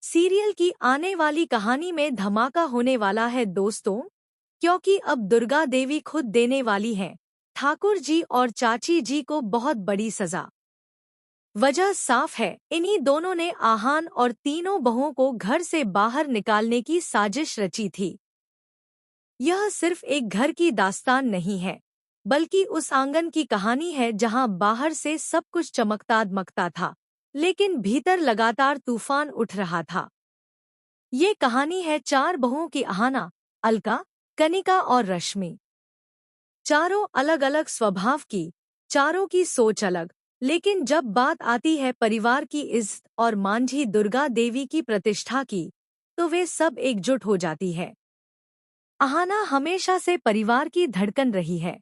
Serial की आने वाली कहानी में धमाका होने वाला है दोस्तों, क्योंकि अब दुर्गा देवी खुद देने वाली हैं ठाकुर जी और चाची जी को बहुत बड़ी सजा। वजह साफ है, इन्हीं दोनों ने आहान और तीनों बहुओं को घर से बाहर निकालने की साजिश रची थी। यह सिर्फ एक घर की दास्तान नहीं है, बल्कि उस आंगन की कहानी है जहां बाहर से सब कुछ चमकता दमकता था, लेकिन भीतर लगातार तूफान उठ रहा था। ये कहानी है चार बहुओं की आहाना, अलका, कनिका और रश्मि। चारों अलग अलग स्वभाव की, चारों की सोच अलग, लेकिन जब बात आती है परिवार की इज्जत और मांझी दुर्गा देवी की प्रतिष्ठा की, तो वे सब एकजुट हो जाती है। आहाना हमेशा से परिवार की धड़कन रही है,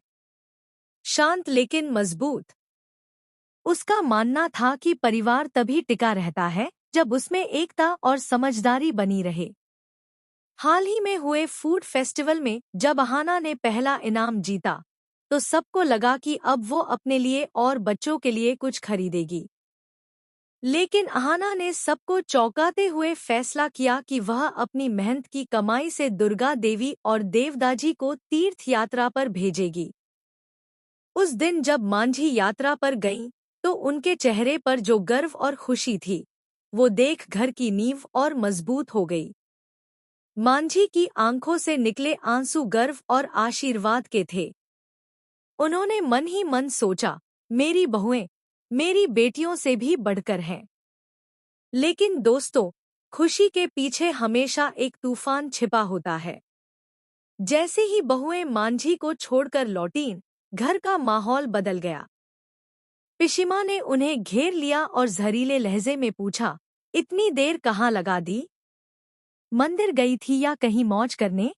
शांत लेकिन मजबूत। उसका मानना था कि परिवार तभी टिका रहता है जब उसमें एकता और समझदारी बनी रहे। हाल ही में हुए फूड फेस्टिवल में जब आहाना ने पहला इनाम जीता, तो सबको लगा कि अब वो अपने लिए और बच्चों के लिए कुछ खरीदेगी। लेकिन आहाना ने सबको चौंकाते हुए फैसला किया कि वह अपनी मेहनत की कमाई से दुर्गा देवी और देवदाजी को तीर्थ यात्रा पर भेजेगी। उस दिन जब मांझी यात्रा पर गईं, तो उनके चेहरे पर जो गर्व और खुशी थी, वो देख घर की नींव और मजबूत हो गई। मांझी की आंखों से निकले आंसू गर्व और आशीर्वाद के थे। उन्होंने मन ही मन सोचा, मेरी बहुएं, मेरी बेटियों से भी बढ़कर हैं। लेकिन दोस्तों, खुशी के पीछे हमेशा एक तूफान छिपा होता है। जैसे ही बहुएं मांझी को छोड़कर लौटीं, घर का माहौल बदल गया। पिशिमा ने उन्हें घेर लिया और जहरीले लहजे में पूछा, इतनी देर कहाँ लगा दी? मंदिर गई थी या कहीं मौज करने?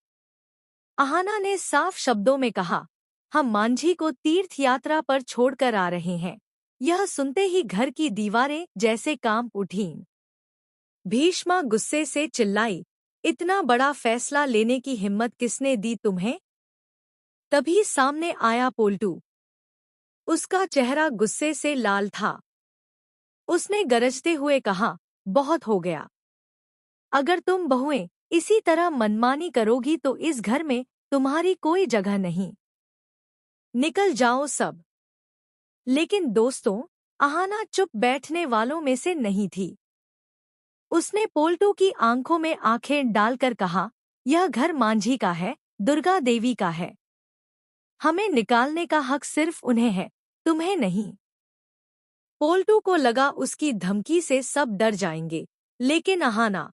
आहाना ने साफ शब्दों में कहा, हम मांझी को तीर्थ यात्रा पर छोड़कर आ रहे हैं। यह सुनते ही घर की दीवारें जैसे कांप उठीं। भीष्मा गुस्से से चिल्लाई, इतना बड़ा फैसला लेने की हिम्मत किसने दी तुम्हें? तभी सामने आया पोल्टू। उसका चेहरा गुस्से से लाल था। उसने गरजते हुए कहा, बहुत हो गया। अगर तुम बहुएं इसी तरह मनमानी करोगी तो इस घर में तुम्हारी कोई जगह नहीं। निकल जाओ सब। लेकिन दोस्तों, आहाना चुप बैठने वालों में से नहीं थी। उसने पोल्टू की आंखों में आंखें डालकर कहा, यह घर मांझी का है, दुर्गा देवी का है। हमें निकालने का हक सिर्फ उन्हें है, तुम्हें नहीं। पोल्टू को लगा उसकी धमकी से सब डर जाएंगे, लेकिन आहाना